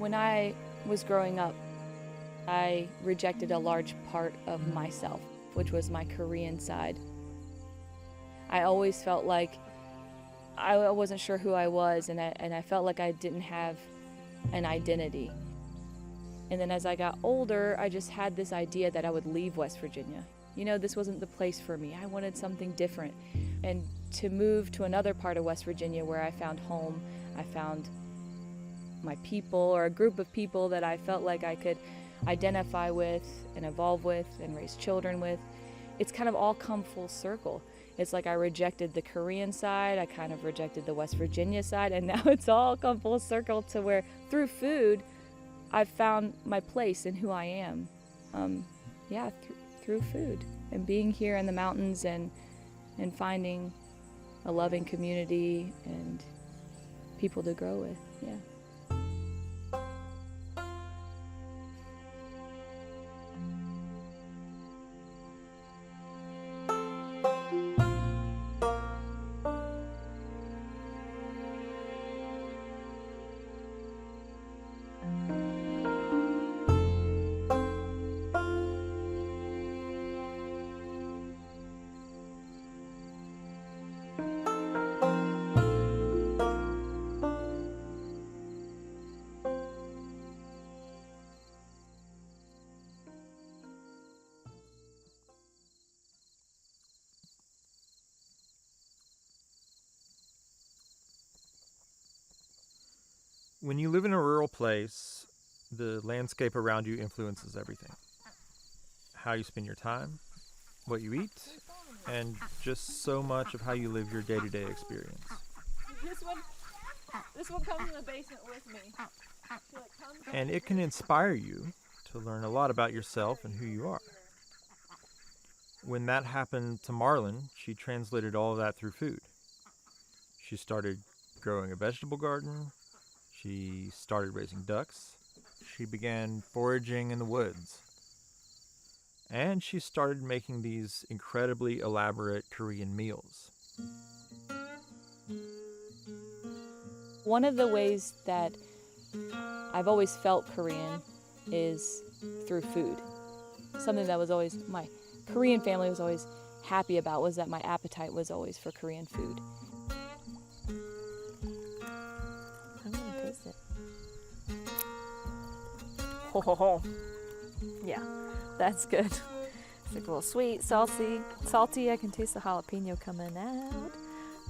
When I was growing up, I rejected a large part of myself, which was my Korean side. I always felt like I wasn't sure who I was, and I felt like I didn't have an identity. And then as I got older, I just had this idea that I would leave West Virginia. You know, this wasn't the place for me. I wanted something different. And to move to another part of West Virginia where I found home, I found my people, or a group of people that I felt like I could identify with and evolve with and raise children with. It's kind of all come full circle. It's like I rejected the Korean side, I kind of rejected the West Virginia side, and now it's all come full circle to where through food, I've found my place in who I am. Through food and being here in the mountains and finding a loving community and people to grow with, yeah. When you live in a rural place, the landscape around you influences everything. How you spend your time, what you eat, and just so much of how you live your day-to-day experience. This one comes in the basement with me. And it can inspire you to learn a lot about yourself and who you are. When that happened to Marlon, she translated all of that through food. She started growing a vegetable garden. She started raising ducks. She began foraging in the woods. And she started making these incredibly elaborate Korean meals. One of the ways that I've always felt Korean is through food. Something that was always, my Korean family was always happy about, was that my appetite was always for Korean food. I'm gonna taste it. Ho ho ho. Yeah, that's good. It's like a little sweet, salty. I can taste the jalapeno coming out.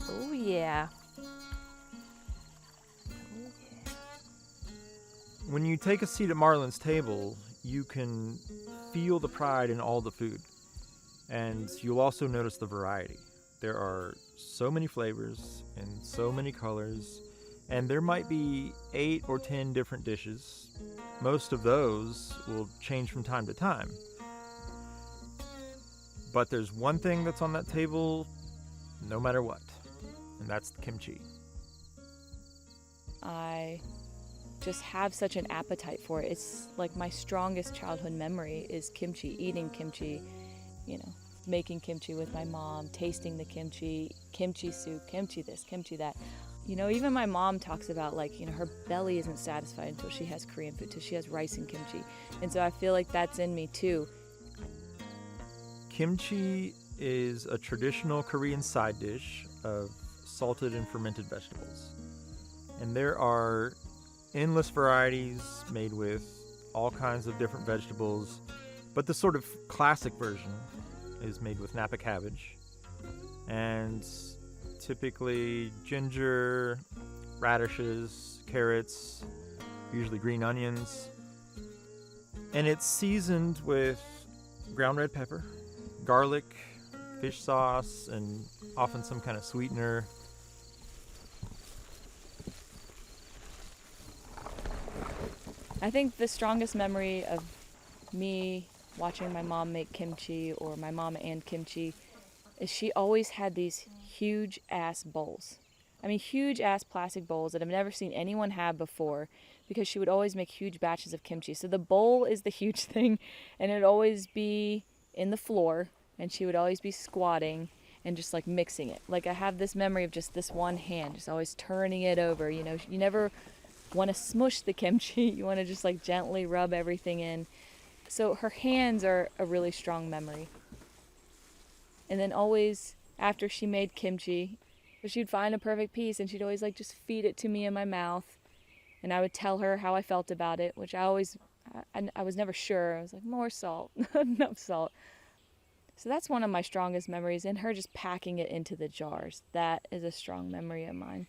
Oh yeah. When you take a seat at Marlon's table, you can feel the pride in all the food. And you'll also notice the variety. There are so many flavors and so many colors, and there might be 8 or 10 different dishes. Most of those will change from time to time. But there's one thing that's on that table no matter what, and that's the kimchi. I just have such an appetite for it. It's like my strongest childhood memory is kimchi, eating kimchi, making kimchi with my mom, tasting the kimchi soup, kimchi this, kimchi that. Even my mom talks about her belly isn't satisfied until she has Korean food, until she has rice and kimchi. And so I feel like that's in me too. Kimchi is a traditional Korean side dish of salted and fermented vegetables. And there are endless varieties made with all kinds of different vegetables, but the sort of classic version is made with Napa cabbage and typically ginger, radishes, carrots, usually green onions. And it's seasoned with ground red pepper, garlic, fish sauce, and often some kind of sweetener. I think the strongest memory of me watching my mom make kimchi, or my mom and kimchi, is she always had these huge ass bowls. Huge ass plastic bowls that I've never seen anyone have before, because she would always make huge batches of kimchi. So the bowl is the huge thing, and it'd always be in the floor, and she would always be squatting and just mixing it. I have this memory of just this one hand, just always turning it over. You never want to smush the kimchi. You want to just like gently rub everything in. So her hands are a really strong memory. And then always after she made kimchi, she'd find a perfect piece and she'd always like just feed it to me in my mouth. And I would tell her how I felt about it, which I was never sure. I was like, more salt, enough salt. So that's one of my strongest memories, and her just packing it into the jars. That is a strong memory of mine.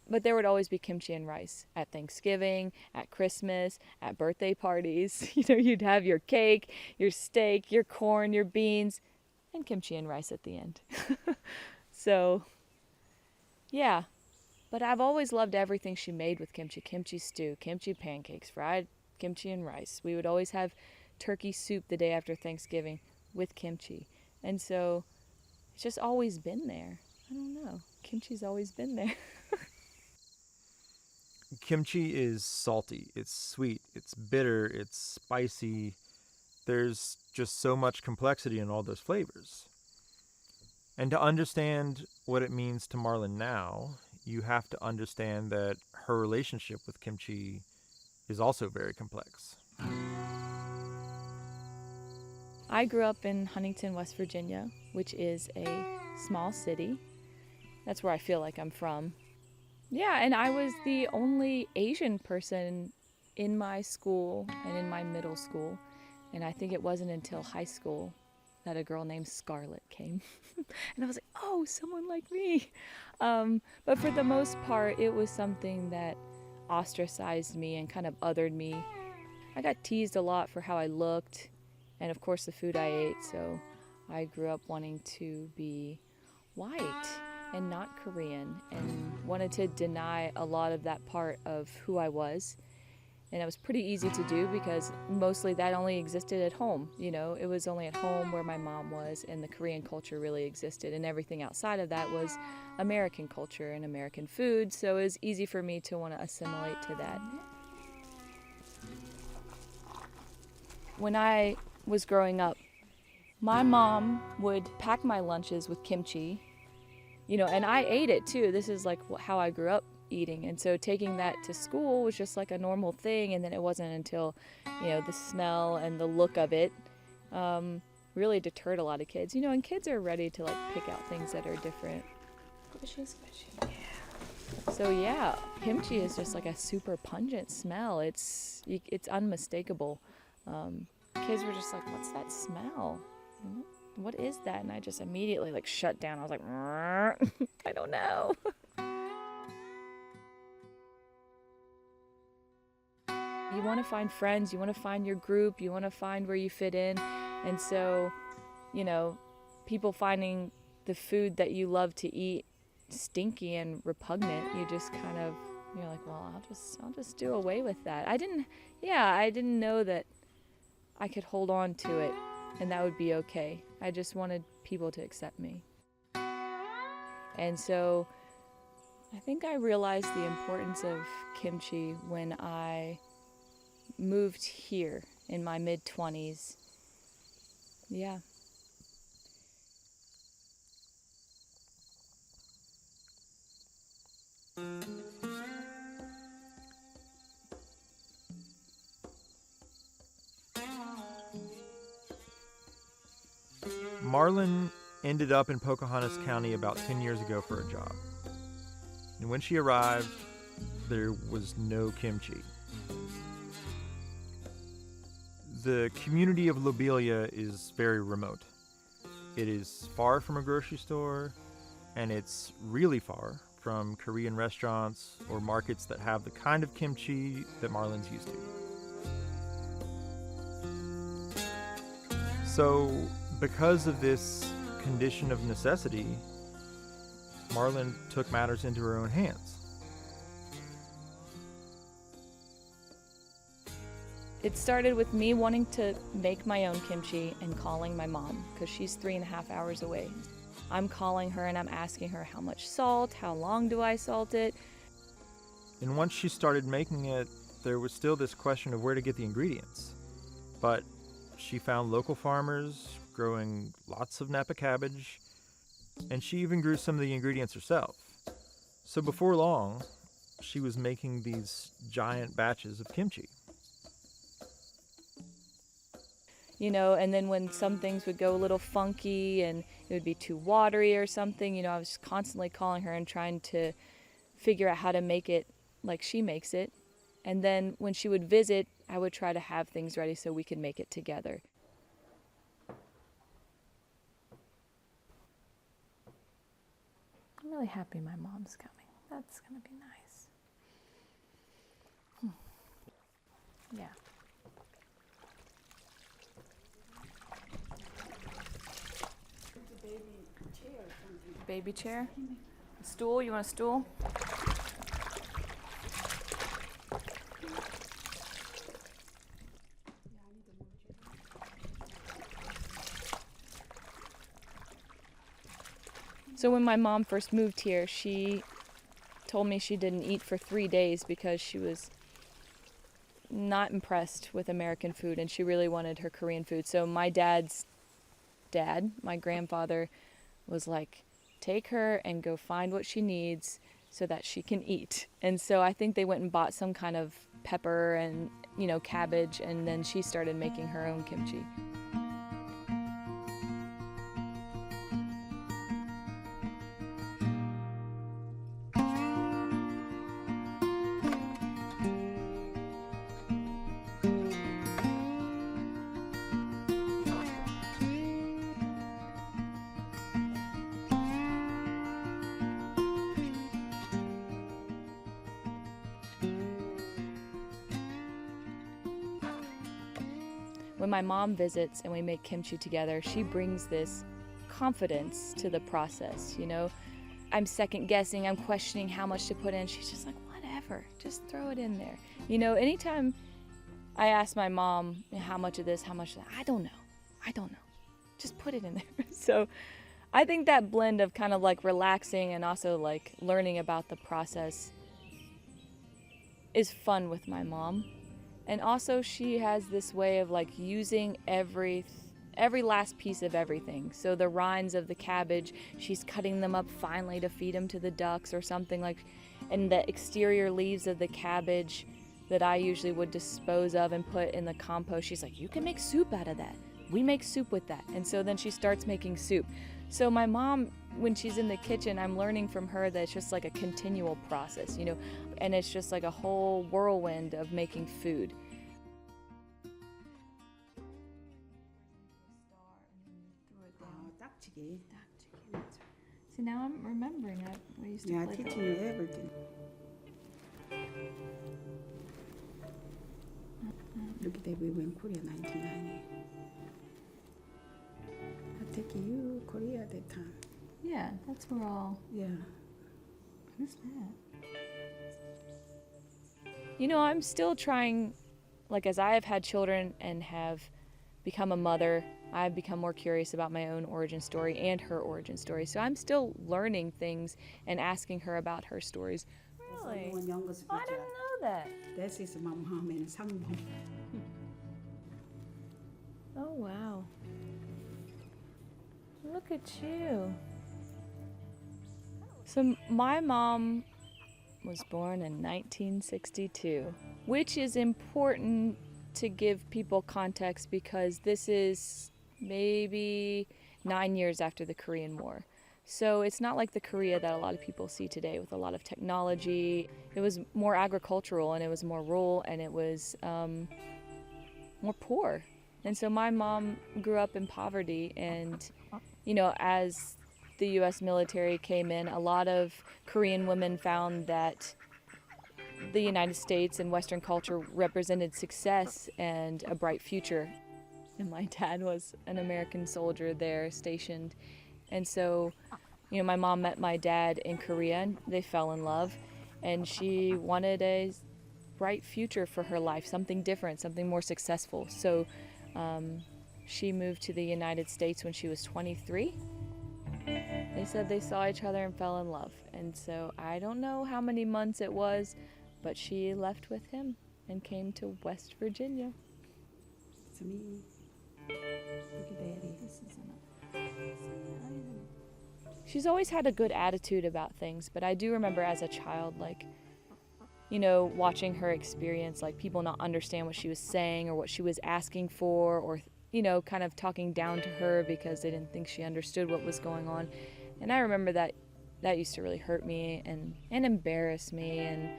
But there would always be kimchi and rice at Thanksgiving, at Christmas, at birthday parties. You'd have your cake, your steak, your corn, your beans, and kimchi and rice at the end. So, yeah. But I've always loved everything she made with kimchi. Kimchi stew, kimchi pancakes, fried kimchi and rice. We would always have turkey soup the day after Thanksgiving with kimchi. And so it's just always been there. I don't know. Kimchi's always been there. Kimchi is salty, it's sweet, it's bitter, it's spicy. There's just so much complexity in all those flavors. And to understand what it means to Marlon now, you have to understand that her relationship with kimchi is also very complex. I grew up in Huntington, West Virginia, which is a small city. That's where I feel like I'm from. Yeah, and I was the only Asian person in my school and in my middle school. And I think it wasn't until high school that a girl named Scarlett came. And I was like, oh, someone like me. But for the most part, it was something that ostracized me and kind of othered me. I got teased a lot for how I looked and, of course, the food I ate. So I grew up wanting to be white and not Korean and wanted to deny a lot of that part of who I was. And it was pretty easy to do because mostly that only existed at home. It was only at home where my mom was, and the Korean culture really existed. And everything outside of that was American culture and American food. So it was easy for me to want to assimilate to that. When I was growing up, my mom would pack my lunches with kimchi, and I ate it too. This is like how I grew up eating, and so taking that to school was just like a normal thing. And then it wasn't until the smell and the look of it really deterred a lot of kids, and kids are ready to like pick out things that are different. So yeah, kimchi is just like a super pungent smell. It's unmistakable. Kids were just like, what's that smell? What is that? And I just immediately like shut down. I was like, I don't know. You want to find friends, you want to find your group, you want to find where you fit in. And so, people finding the food that you love to eat stinky and repugnant, you just kind of, you're like, well, I'll just do away with that. I didn't know that I could hold on to it and that would be okay. I just wanted people to accept me. And so I think I realized the importance of kimchi when I moved here in my mid-20s. Yeah. Marlon ended up in Pocahontas County about 10 years ago for a job. And when she arrived, there was no kimchi. The community of Lobelia is very remote. It is far from a grocery store, and it's really far from Korean restaurants or markets that have the kind of kimchi that Marlon's used to. So, because of this condition of necessity, Marlon took matters into her own hands. It started with me wanting to make my own kimchi and calling my mom, because she's 3.5 hours away. I'm calling her and I'm asking her how much salt, how long do I salt it? And once she started making it, there was still this question of where to get the ingredients. But she found local farmers growing lots of Napa cabbage, and she even grew some of the ingredients herself. So before long, she was making these giant batches of kimchi. You know, and then when some things would go a little funky and it would be too watery or something, you know, I was constantly calling her and trying to figure out how to make it like she makes it. And then when she would visit, I would try to have things ready so we could make it together. I'm really happy my mom's coming. That's gonna be nice. Yeah. Baby chair? A stool? You want a stool? So when my mom first moved here, she told me she didn't eat for 3 days because she was not impressed with American food and she really wanted her Korean food. So my dad's dad, my grandfather, was like, take her and go find what she needs so that she can eat. And so I think they went and bought some kind of pepper and, you know, cabbage, and then she started making her own kimchi. When my mom visits and we make kimchi together, she brings this confidence to the process, you know. I'm second guessing, I'm questioning how much to put in. She's just like, whatever, just throw it in there. You know, anytime I ask my mom how much of this, how much of that, I don't know. Just put it in there. So I think that blend of kind of like relaxing and also like learning about the process is fun with my mom. And also she has this way of like using every last piece of everything. So the rinds of the cabbage, she's cutting them up finely to feed them to the ducks or something like, and the exterior leaves of the cabbage that I usually would dispose of and put in the compost, she's like, you can make soup out of that. We make soup with that. And so then she starts making soup. So my mom, when she's in the kitchen, I'm learning from her that it's just like a continual process, you know, and it's just like a whole whirlwind of making food. See, now I'm remembering that we used to play. Yeah, teaching you everything. Look at that, we went Korea 1990. I take you Korea at that time. Yeah, that's where all. Yeah. Who's that? You know, I'm still trying, like as I have had children and have become a mother, I've become more curious about my own origin story and her origin story. So I'm still learning things and asking her about her stories. Really? I didn't know that. This is my mom and Sangbom. Oh, wow. Look at you. So my mom was born in 1962, which is important to give people context because this is maybe 9 years after the Korean War. So it's not like the Korea that a lot of people see today with a lot of technology. It was more agricultural and it was more rural and it was more poor. And so my mom grew up in poverty and, you know, as the U.S. military came in, a lot of Korean women found that the United States and Western culture represented success and a bright future. And my dad was an American soldier there stationed. And so, you know, my mom met my dad in Korea and they fell in love. And she wanted a bright future for her life, something different, something more successful. So she moved to the United States when she was 23. They said they saw each other and fell in love. And so I don't know how many months it was, but she left with him and came to West Virginia. It's me. Look at Daddy. She's always had a good attitude about things, but I do remember as a child, like, watching her experience, like people not understand what she was saying or what she was asking for, or, kind of talking down to her because they didn't think she understood what was going on. And I remember that used to really hurt me and embarrass me. And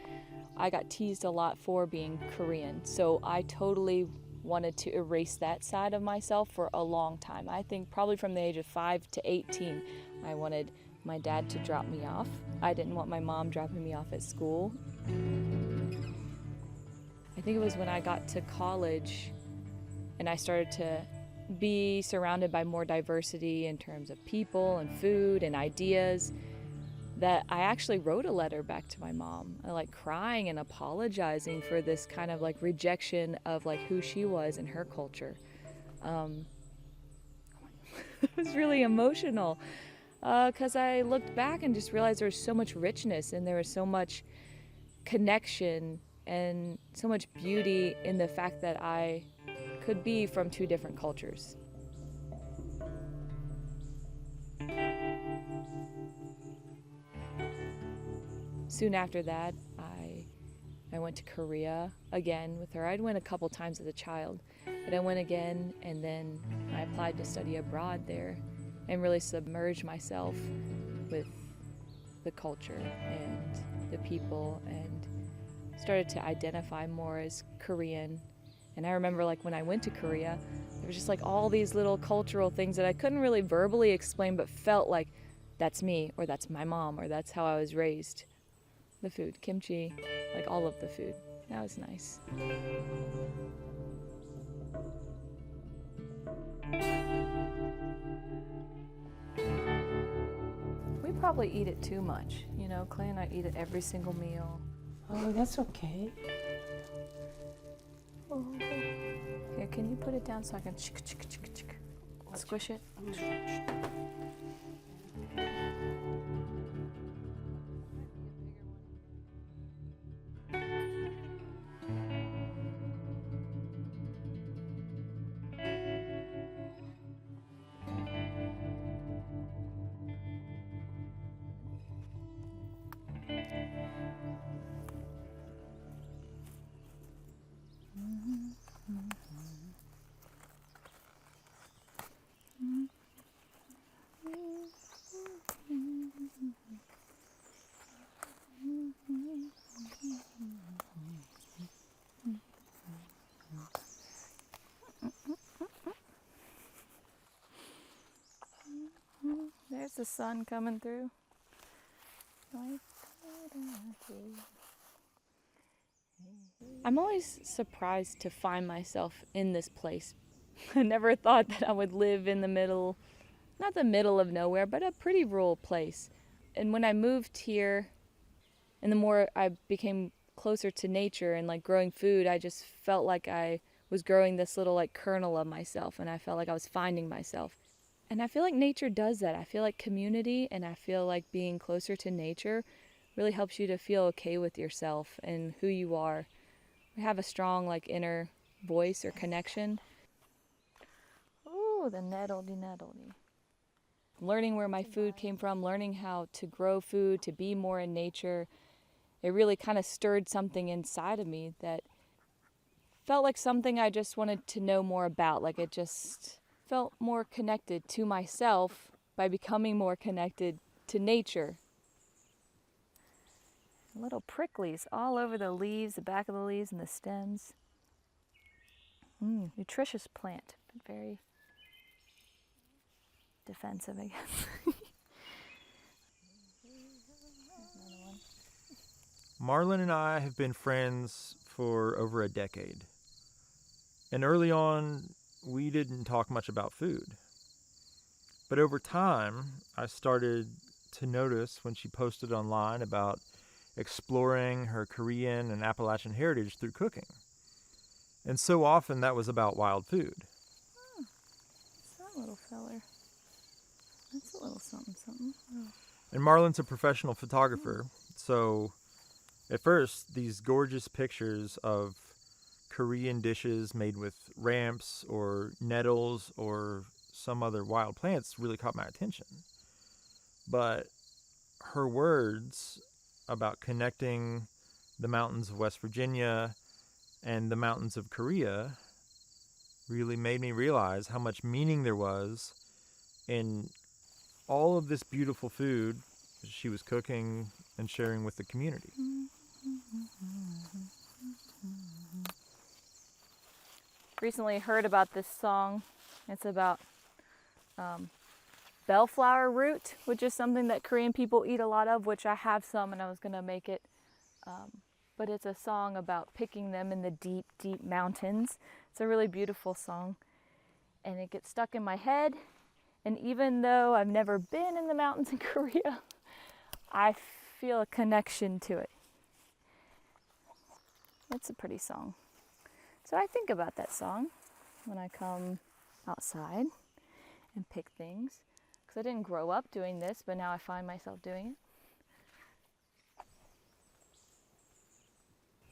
I got teased a lot for being Korean. So I totally wanted to erase that side of myself for a long time. I think probably from the age of 5 to 18, I wanted my dad to drop me off. I didn't want my mom dropping me off at school. I think it was when I got to college and I started to be surrounded by more diversity in terms of people and food and ideas that I actually wrote a letter back to my mom, like crying and apologizing for this kind of like rejection of like who she was and her culture. It was really emotional because I looked back and just realized there was so much richness and there was so much connection and so much beauty in the fact that I could be from two different cultures. Soon after that, I went to Korea again with her. I'd went a couple times as a child, but I went again, and then I applied to study abroad there and really submerge myself with the culture and the people and started to identify more as Korean. And I remember like when I went to Korea, there was just like all these little cultural things that I couldn't really verbally explain, but felt like that's me, or that's my mom, or that's how I was raised. The food, kimchi, like all of the food. That was nice. We probably eat it too much. Clay and I eat it every single meal. Oh, that's okay. Oh. Here, can you put it down so I can squish it? There's the sun coming through. I'm always surprised to find myself in this place. I never thought that I would live in the middle, not the middle of nowhere, but a pretty rural place. And when I moved here, and the more I became closer to nature and like growing food, I just felt like I was growing this little like kernel of myself, and I felt like I was finding myself. And I feel like nature does that. I feel like community and I feel like being closer to nature really helps you to feel okay with yourself and who you are. We have a strong like inner voice or connection. Ooh, the nettledy. Learning where my food came from, learning how to grow food, to be more in nature, it really kind of stirred something inside of me that felt like something I just wanted to know more about. Like it just felt more connected to myself by becoming more connected to nature. Little pricklies all over the leaves, the back of the leaves and the stems. Nutritious plant, but very defensive, I guess. Marlon and I have been friends for over a decade. And early on, we didn't talk much about food. But over time, I started to notice when she posted online about exploring her Korean and Appalachian heritage through cooking. And so often that was about wild food. Oh, it's that little feller. That's a little something. Oh. And Marlon's a professional photographer, so at first, these gorgeous pictures of Korean dishes made with ramps or nettles or some other wild plants really caught my attention. But her words about connecting the mountains of West Virginia and the mountains of Korea really made me realize how much meaning there was in all of this beautiful food she was cooking and sharing with the community. Recently heard about this song. It's about bellflower root, which is something that Korean people eat a lot of, which I have some and I was going to make it. But it's a song about picking them in the deep, deep mountains. It's a really beautiful song. And it gets stuck in my head. And even though I've never been in the mountains in Korea, I feel a connection to it. It's a pretty song. So I think about that song when I come outside and pick things. Because I didn't grow up doing this, but now I find myself doing it.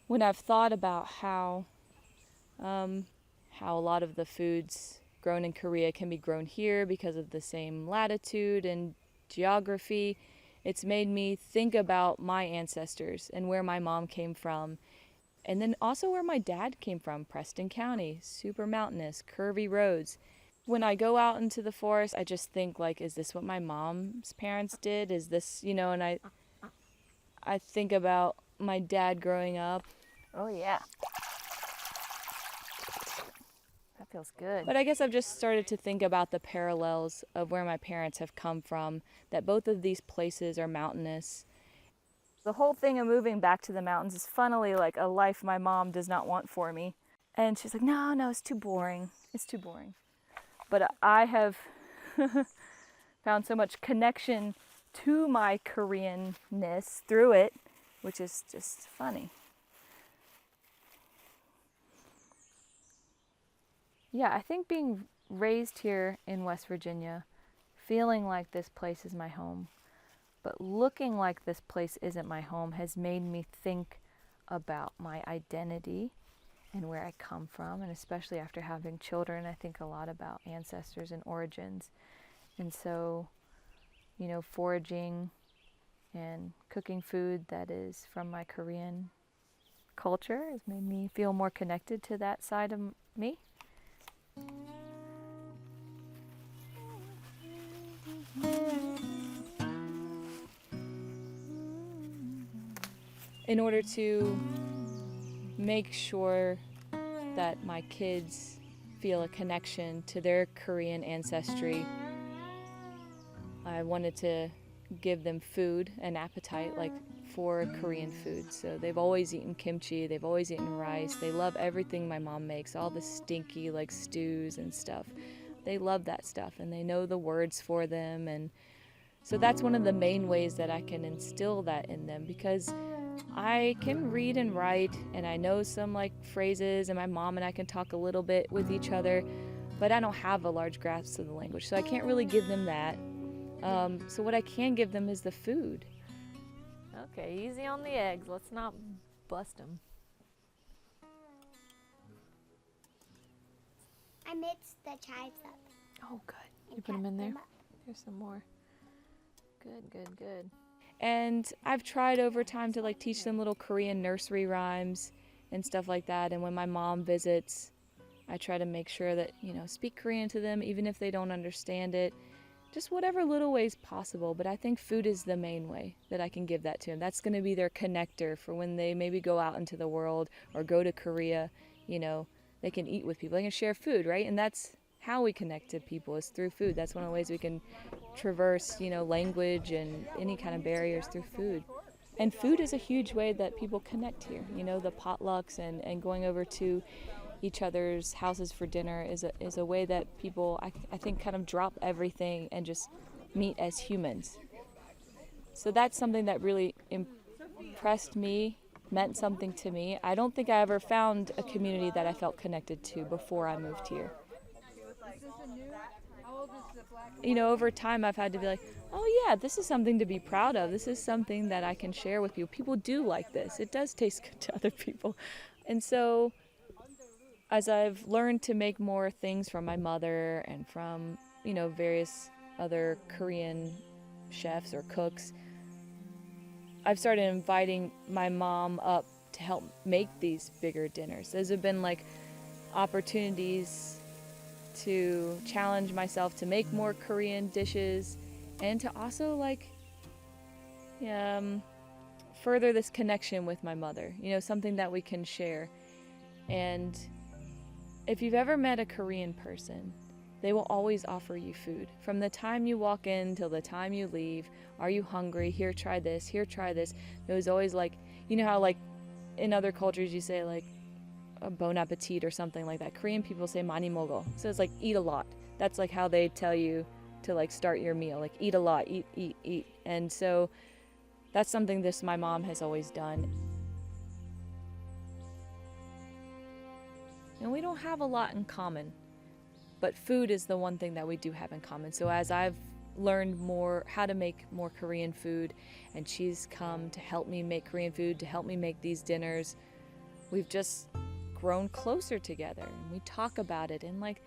When I've thought about how a lot of the foods grown in Korea can be grown here because of the same latitude and geography, it's made me think about my ancestors and where my mom came from. And then also where my dad came from, Preston County, super mountainous, curvy roads. When I go out into the forest, I just think like, is this what my mom's parents did? Is this, and I think about my dad growing up. Oh yeah. That feels good. But I guess I've just started to think about the parallels of where my parents have come from, that both of these places are mountainous. The whole thing of moving back to the mountains is funnily like a life my mom does not want for me. And she's like, no, it's too boring. It's too boring. But I have found so much connection to my Koreanness through it, which is just funny. Yeah, I think being raised here in West Virginia, feeling like this place is my home, but looking like this place isn't my home has made me think about my identity and where I come from. And especially after having children, I think a lot about ancestors and origins. And so, foraging and cooking food that is from my Korean culture has made me feel more connected to that side of me. In order to make sure that my kids feel a connection to their Korean ancestry, I wanted to give them food, an appetite for Korean food. So they've always eaten kimchi, they've always eaten rice, they love everything my mom makes, all the stinky stews and stuff. They love that stuff and they know the words for them, and so that's one of the main ways that I can instill that in them, because I can read and write and I know some phrases, and my mom and I can talk a little bit with each other, but I don't have a large grasp of the language, so I can't really give them that. So what I can give them is the food. Okay, easy on the eggs. Let's not bust them. I mixed the chives up. Oh, good. You and put them in cut there? up. Here's some more. Good. And I've tried over time to teach them little Korean nursery rhymes and stuff like that. And when my mom visits, I try to make sure that, speak Korean to them, even if they don't understand it. Just whatever little ways possible. But I think food is the main way that I can give that to them. That's going to be their connector for when they maybe go out into the world or go to Korea. They can eat with people. They can share food, right? And that's how we connect to people, is through food. That's one of the ways we can traverse, language and any kind of barriers through food. And food is a huge way that people connect here. The potlucks and going over to each other's houses for dinner is a way that people, I think, kind of drop everything and just meet as humans. So that's something that really impressed me, meant something to me. I don't think I ever found a community that I felt connected to before I moved here. Over time I've had to be like, oh yeah, this is something to be proud of. This is something that I can share with people. People do like this. It does taste good to other people. And so as I've learned to make more things from my mother and from, various other Korean chefs or cooks, I've started inviting my mom up to help make these bigger dinners. Those have been like opportunities to challenge myself to make more Korean dishes and to also like further this connection with my mother, something that we can share. And if you've ever met a Korean person, they will always offer you food. From the time you walk in till the time you leave, are you hungry? Here, try this. Here, try this. It was always like, how like in other cultures you say like a bon appetit or something like that. Korean people say 많이 먹어. So it's like eat a lot. That's like how they tell you to like start your meal. Like eat a lot, eat. And so that's something my mom has always done. And we don't have a lot in common, but food is the one thing that we do have in common. So as I've learned more how to make more Korean food, and she's come to help me make Korean food, to help me make these dinners, we've just grown closer together, and we talk about it. And like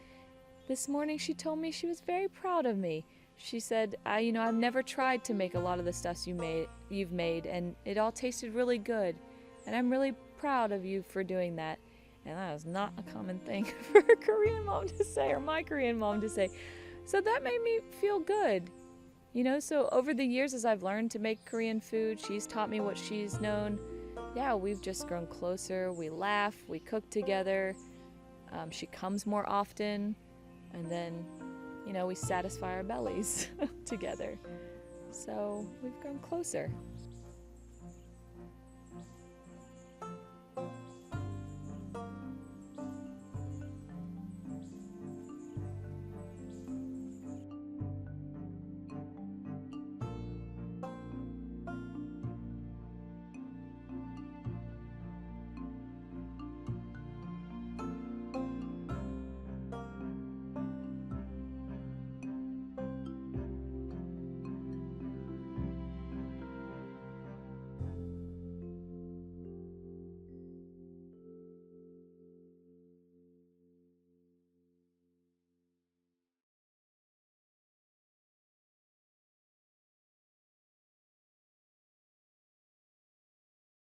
this morning she told me she was very proud of me. She said, I've never tried to make a lot of the stuff you've made, and it all tasted really good, and I'm really proud of you for doing that. And that is not a common thing for a Korean mom to say, or my Korean mom to say. So that made me feel good. So over the years, as I've learned to make Korean food, she's taught me what she's known. Yeah, we've just grown closer. We laugh, we cook together. She comes more often. And then, we satisfy our bellies together. So we've grown closer.